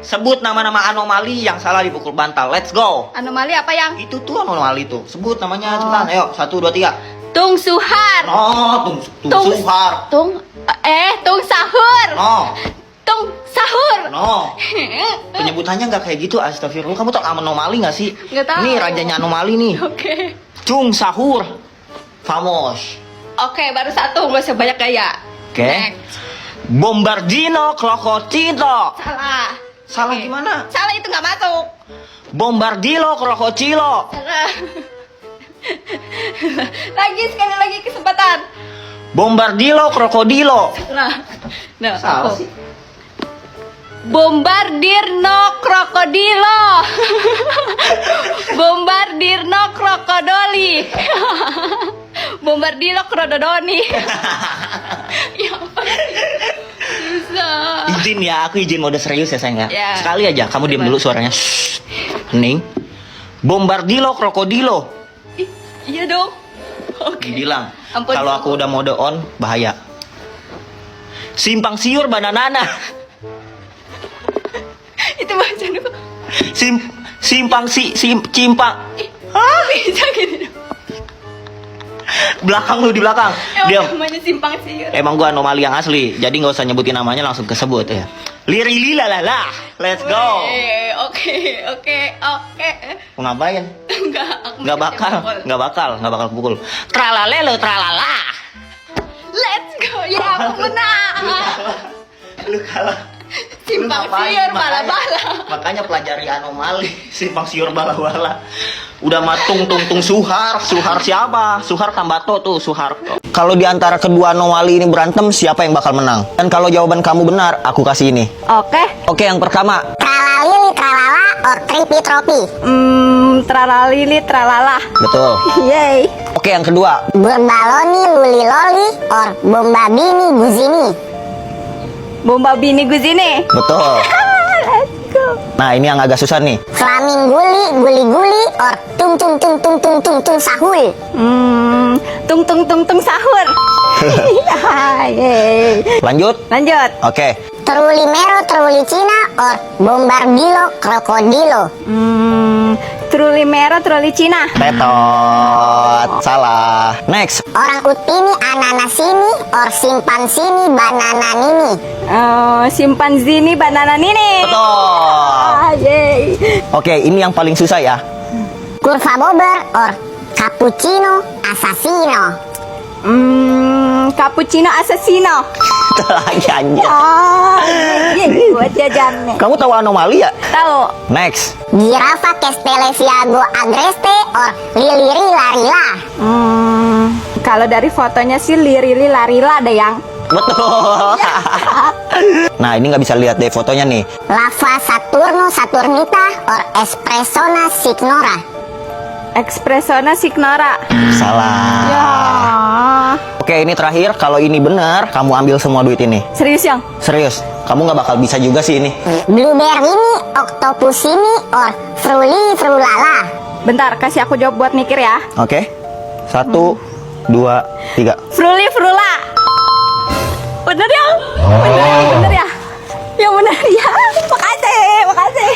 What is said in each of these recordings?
Sebut nama-nama anomali yang salah dipukul bantal. Let's go. Anomali apa yang? Itu tuh anomali tuh. Sebut namanya cepetan. Ayo, 1, 2, 3. Tung Suhar. No, tung suhar. Tung Sahur. No, Tung Sahur. no. Penyebutannya nggak kayak gitu. Astagfirullah. Kamu tau anomali nggak sih? Nggak tahu. Nih rajanya anomali nih. Oke. Cung Sahur. Famos. Oke, baru satu, nggak usah banyak gaya. Oke. Next. Bombardino Crocodilo. Salah. Salah Oke. gimana? Salah, itu nggak masuk. Bombardilo Crocodilo. Salah. Sekali lagi kesempatan. Bombardilo Krokodilo. Nah, Salah aku. sih. Bombardirno Krokodilo. Bombardirno Krokodoli. Bombardilo Krododoni. Ya ampun. Susah. Izin ya, aku izin mode serius ya sayang ya. Ya. Sekali aja, kamu diam dulu suaranya. Shh. Hening. Bombardilo Krokodilo. Iya dong. Oke. Bilang. Ampun. Kalau aku udah mode on, bahaya. Simpang siur bananana. Itu baca dulu. Cimpang. Bisa gitu. Belakang lu di belakang. Diam. Namanya simpang siur. Emang gua anomali yang asli, jadi nggak usah nyebutin namanya, langsung kesebut ya. Liri lalala, let's go. Oke. Mau ngapain? Nggak Nggak bakal pukul. Tralalelo tralala. Let's go. Ya, aku menang. Lu kalah. Simpang Lu ngapain? siur bala-bala. Makanya pelajari anomali, simpang siur bala-bala. Udah matung tung suhar siapa? Suhar Tambato tuh, Suhar. Kalau di antara kedua anomali ini berantem, siapa yang bakal menang? Dan kalau jawaban kamu benar, aku kasih ini. Oke, yang pertama. Tralalili tralala or tripi tropi. Tralalili tralala. Betul. Yay. Oke, yang kedua. Bombaloni luli loli or bombabini guzini. Bomba bini guzini. Betul. Let's go. Nah, ini yang agak susah nih. Flamingguli guli-guli or tung sahul. Tung sahur. Yeay. Lanjut. Oke. Truli mero truli cina or bombardilo krokodilo. Truli merah, truli Cina. Tetot. Salah. Next. Orang utini ananas ini or simpansini banana nini. Simpanzini banana nini. Betul. Yeay. Oke, ini yang paling susah ya. Kurva bober or cappuccino assassino. Cappuccino assassino. Itu lagi anjir. Buat jajannya. Kamu tahu anomali ya? Tahu. Next. Girafa Castelesiago agreste or liliri larila. Kalau dari fotonya sih lirili larila ada yang. Betul. Nah, ini nggak bisa lihat deh fotonya nih. Lava Saturno Saturnita or espressona signora. Espressona signora. Salah. Ya. Oke, ini terakhir. Kalau ini benar, kamu ambil semua duit ini. Serius yang? Serius. Kamu nggak bakal bisa juga sih ini. Blueberry ini octopus ini or fruli frulala. Bentar, kasih aku jawab buat mikir ya. Oke. 1, 2, 3. Fruli frula. Bener ya? Bener ya? Yang bener ya. Makasih.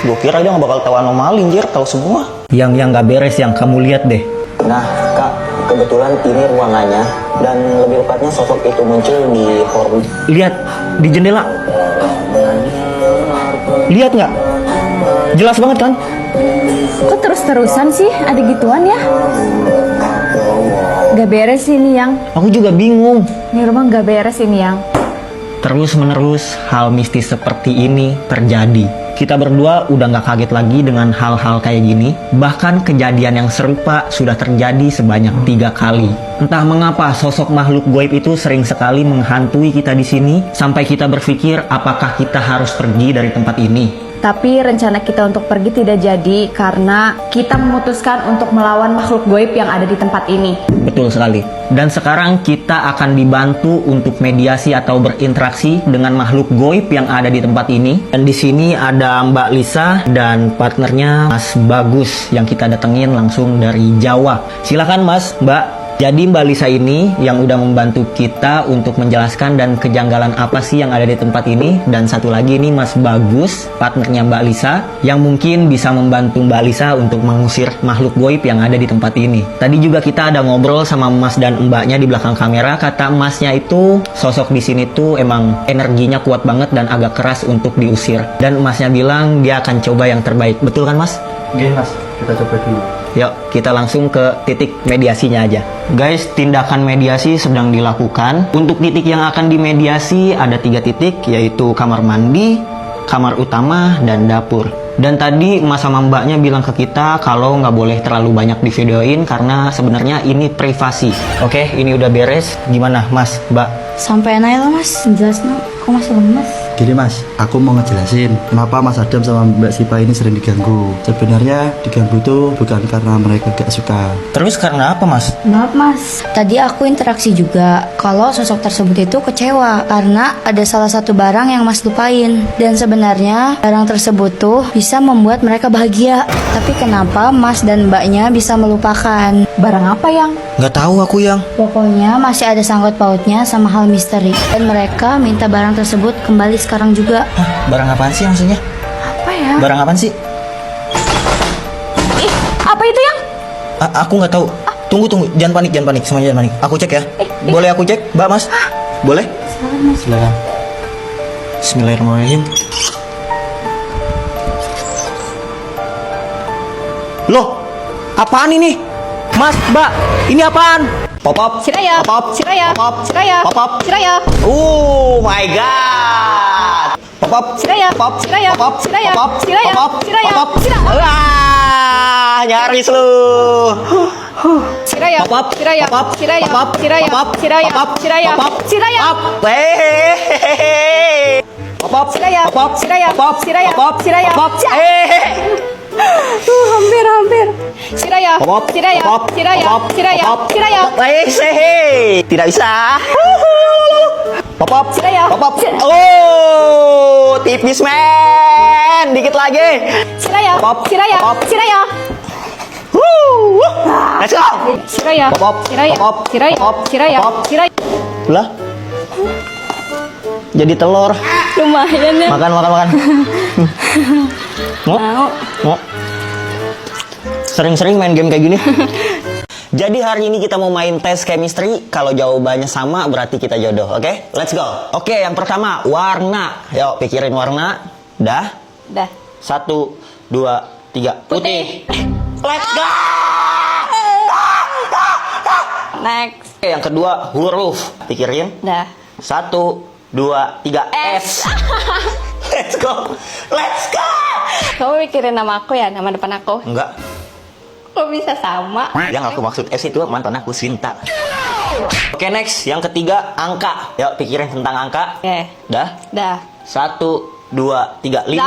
Gue kira dia nggak bakal tahu anomali, anjir, tahu semua. Yang nggak beres yang kamu lihat deh. Nah, Kak, kebetulan ini ruangannya dan lebih tepatnya sosok itu muncul di forum. Lihat di jendela. Lihat nggak? Jelas banget kan? Kok terus-terusan sih ada gituan ya? Gak beres ini yang. Aku juga bingung. Ini rumah gak beres ini yang. Terus-menerus hal mistis seperti ini terjadi. Kita berdua udah gak kaget lagi dengan hal-hal kayak gini. Bahkan kejadian yang serupa sudah terjadi sebanyak 3 kali. Entah mengapa sosok makhluk goib itu sering sekali menghantui kita di sini sampai kita berpikir apakah kita harus pergi dari tempat ini. Tapi rencana kita untuk pergi tidak jadi karena kita memutuskan untuk melawan makhluk goib yang ada di tempat ini. Betul sekali. Dan sekarang kita akan dibantu untuk mediasi atau berinteraksi dengan makhluk goib yang ada di tempat ini. Dan di sini ada Mbak Lisa dan partnernya Mas Bagus yang kita datengin langsung dari Jawa. Silakan Mas, Mbak. Jadi Mbak Lisa ini yang udah membantu kita untuk menjelaskan dan kejanggalan apa sih yang ada di tempat ini. Dan satu lagi ini Mas Bagus, partnernya Mbak Lisa, yang mungkin bisa membantu Mbak Lisa untuk mengusir makhluk goib yang ada di tempat ini. Tadi juga kita ada ngobrol sama Mas dan Mbaknya di belakang kamera. Kata Masnya itu sosok di sini tuh emang energinya kuat banget dan agak keras untuk diusir. Dan Masnya bilang dia akan coba yang terbaik. Betul kan Mas? Oke Mas, kita coba dulu. Yuk, kita langsung ke titik mediasinya aja. Guys, tindakan mediasi sedang dilakukan. Untuk titik yang akan dimediasi ada 3 titik, yaitu kamar mandi, kamar utama, dan dapur. Dan tadi Mas sama Mbaknya bilang ke kita kalau nggak boleh terlalu banyak divideoin karena sebenarnya ini privasi. Oke, ini udah beres. Gimana Mas, Mbak? Sampai aja lah Mas, jelas no. Kok masih lemes? Gini Mas, aku mau ngejelasin kenapa Mas Adam sama Mbak Sipa ini sering diganggu. Sebenarnya diganggu itu bukan karena mereka gak suka. Terus karena apa Mas? Maaf mas, tadi aku interaksi juga kalau sosok tersebut itu kecewa karena ada salah satu barang yang mas lupain. Dan sebenarnya barang tersebut tuh bisa membuat mereka bahagia. Tapi kenapa mas dan mbaknya bisa melupakan? Barang apa yang? Nggak tahu aku yang. Pokoknya masih ada sangkut pautnya sama hal misteri. Dan mereka minta barang tersebut kembali sekarang juga. Hah, barang apaan sih maksudnya? Apa ya? Barang apaan sih? Ih, apa itu yang? Aku nggak tahu. Tunggu, jangan panik, semuanya jangan panik. Aku cek ya. Boleh aku cek, Mbak Mas? Boleh? Silakan. Bismillahirrahmanirrahim. Loh, apaan ini? Mas, Mbak, ini apaan? Pop-up. Siraya, Pop-up. Siraya, Pop-up. Siraya, Pop-up. Siraya, Oh my god. Pop-up. Siraya, Pop-up. Siraya, Pop-up. Siraya, Pop-up. Siraya, Pop-up. Siraya, Pop-up. Siraya. Wah, nyaris lu. Siraya, Pop-up. Siraya, Pop-up. Siraya, Pop-up. Siraya, Pop-up. Siraya, Pop-up. Siraya, Pop-up. Siraya, Pop-up. Hehehe. Pop-up. Siraya, Pop-up. Siraya, Pop-up. Siraya, Pop-up. Siraya. Pop-up. Hehehe. hampir. Siraya, Pop-up. Siraya, Pop-up. Siraya, Pop-up. Siraya, Pop-up. Siraya. Hehehe. Tidak bisa. Pop-up. Siraya. Pop-up. Oh, tipis men. Dikit lagi. Siraya, Pop-up. Siraya, Pop-up. Siraya, Let's go. Siraya, Pop-up. Siraya, Pop-up. Siraya, Pop-up. Siraya, Pop-up. Siraya. Lah. Jadi telur. Lumayan ya. Makan. Mau? Sering-sering main game kayak gini. Jadi hari ini kita mau main tes chemistry. Kalau jawabannya sama berarti kita jodoh. Oke? Let's go. Oke, yang pertama warna. Yuk pikirin warna. Dah. Dah. 1, 2, 3. Putih. Let's go. Next. Oke, yang kedua huruf. Pikirin. Dah. 1, 2, 3. S. Let's go. Let's go. Kamu mikirin nama aku ya, nama depan aku? Enggak. Kok bisa sama? Yang aku maksud S itu mantan aku Sinta. Oke, next. Yang ketiga angka. Yuk pikirin tentang angka. Oke. Dah. Dah. 1, 2, 3, 5.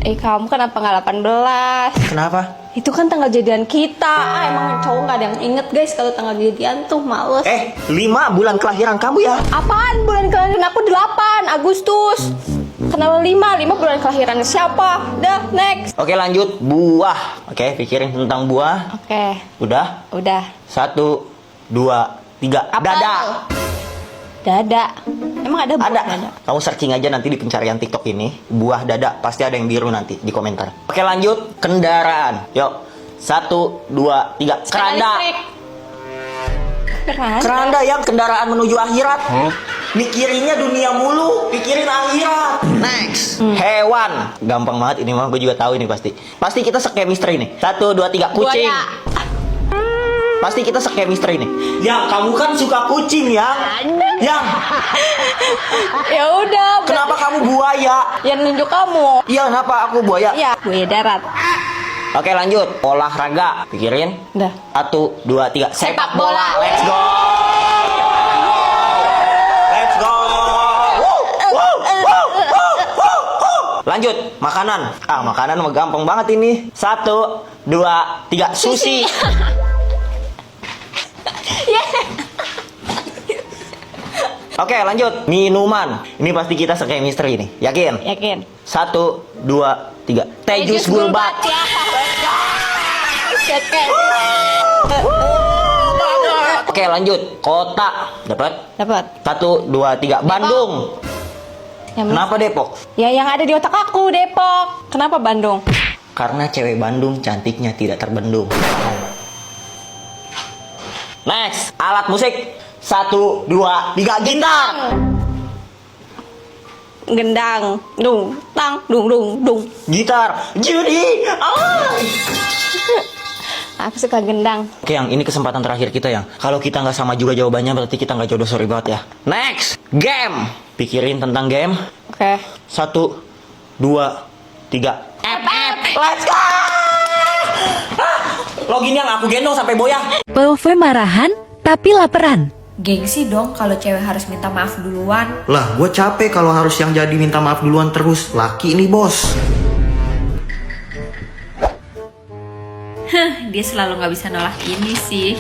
18. Kamu kenapa nggak 18? Kenapa? Itu kan tanggal jadian kita. Emang cowok nggak ada yang inget guys kalau tanggal jadian tuh, males. 5 bulan kelahiran kamu ya? Apaan bulan kelahiran aku 8 Agustus. Kenapa 5? 5 bulan kelahiran siapa? Dah, next. Oke, lanjut. Buah. Oke, pikirin tentang buah. Oke, Udah? udah. 1, 2, 3. Apa Dada. tuh? Dada. Emang ada buah Ada. dada? Kamu searching aja nanti di pencarian TikTok ini. Buah dada. Pasti ada yang biru nanti di komentar. Oke, lanjut. Kendaraan. Yuk. 1, 2, 3. Keranda. Listrik. Keranda. Keranda yang kendaraan menuju akhirat. Mikirinnya dunia mulu, pikirin akhirat. Next. Hewan. Gampang banget ini mah, gue juga tahu ini pasti. Pasti kita se-chemistry nih. 1, 2, 3. Kucing. Buaya. Pasti kita se-chemistry nih. Yang kamu kan suka kucing ya? Yang Ya udah. kenapa kamu buaya? Yang nunjuk kamu? Iya, kenapa aku buaya? Iya, buaya darat. Oke, lanjut. Olahraga. Pikirin. Udah. 1, 2, 3. Sepak bola. Let's go. Let's go. Lanjut. Makanan. Makanan mah gampang banget ini. 1, 2, 3. Sushi. Oke, lanjut. Minuman. Ini pasti kita se-chemistry nih. Yakin? Yakin? 1, 2, 3. Teh jus gulbat. Ya. Oke. Oke, lanjut. Kota. Dapat? Dapat. 1, 2, 3. Bandung. Yang Kenapa Depok? Ya yang ada di otak aku Depok. Kenapa Bandung? Karena cewek Bandung cantiknya tidak terbendung. Next, alat musik. 1, 2, 3. Gitar. Gendang, dung, tang, dung, dung, dung. Gitar. Judi. Aku suka gendang. Oke, yang ini kesempatan terakhir kita yang. Kalau kita nggak sama juga jawabannya berarti kita nggak jodoh, sorry banget ya. Next, game. Pikirin tentang game. Oke. 1, 2, 3. Let's go. Login yang aku gendong sampai boyah. Pelove marahan tapi laparan. Gengsi dong kalau cewek harus minta maaf duluan. Lah, gue capek kalau harus yang jadi minta maaf duluan terus. Laki nih bos. Dia selalu nggak bisa nolak ini sih.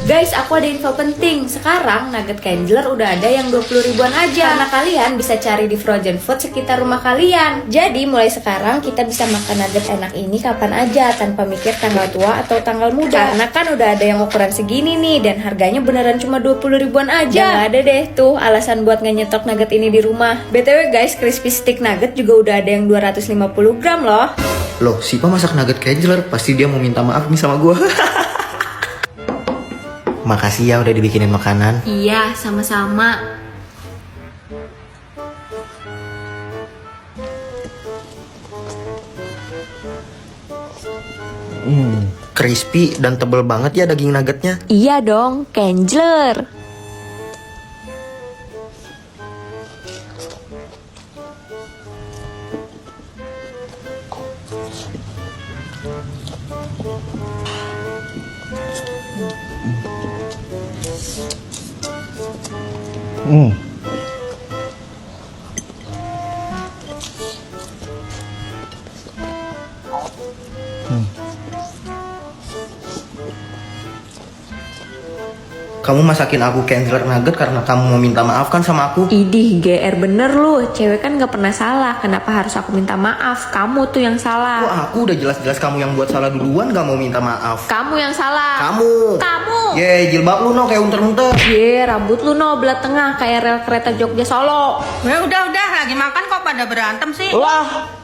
Guys, aku ada info penting. Sekarang nugget Kangler udah ada yang 20 ribuan aja. Karena kalian bisa cari di frozen food sekitar rumah kalian. Jadi mulai sekarang kita bisa makan nugget enak ini kapan aja tanpa mikir tanggal tua atau tanggal muda. Karena kan udah ada yang ukuran segini nih dan harganya beneran cuma 20 ribuan aja. Gak ada deh tuh alasan buat nggak nyetok nugget ini di rumah. BTW guys, crispy stick nugget juga udah ada yang 250 gram loh. Loh, Sipa masak nugget Kangler, pasti dia mau minta maaf nih sama gue. Makasih ya udah dibikinin makanan. Iya, sama-sama. Crispy dan tebel banget ya daging nuggetnya. Iya dong, Kangler. Kamu masakin aku Kangler nugget karena kamu mau minta maaf kan sama aku? Idih, GR bener lu. Cewek kan gak pernah salah. Kenapa harus aku minta maaf? Kamu tuh yang Kok salah. aku udah jelas-jelas kamu yang buat salah duluan gak mau minta maaf? Kamu yang salah. Kamu. Ye, jilbab lu no kayak unter-unter. Ye, rambut lu no belah tengah kayak rel kereta Jogja Solo. Udah, lagi makan kok pada berantem sih. Lah,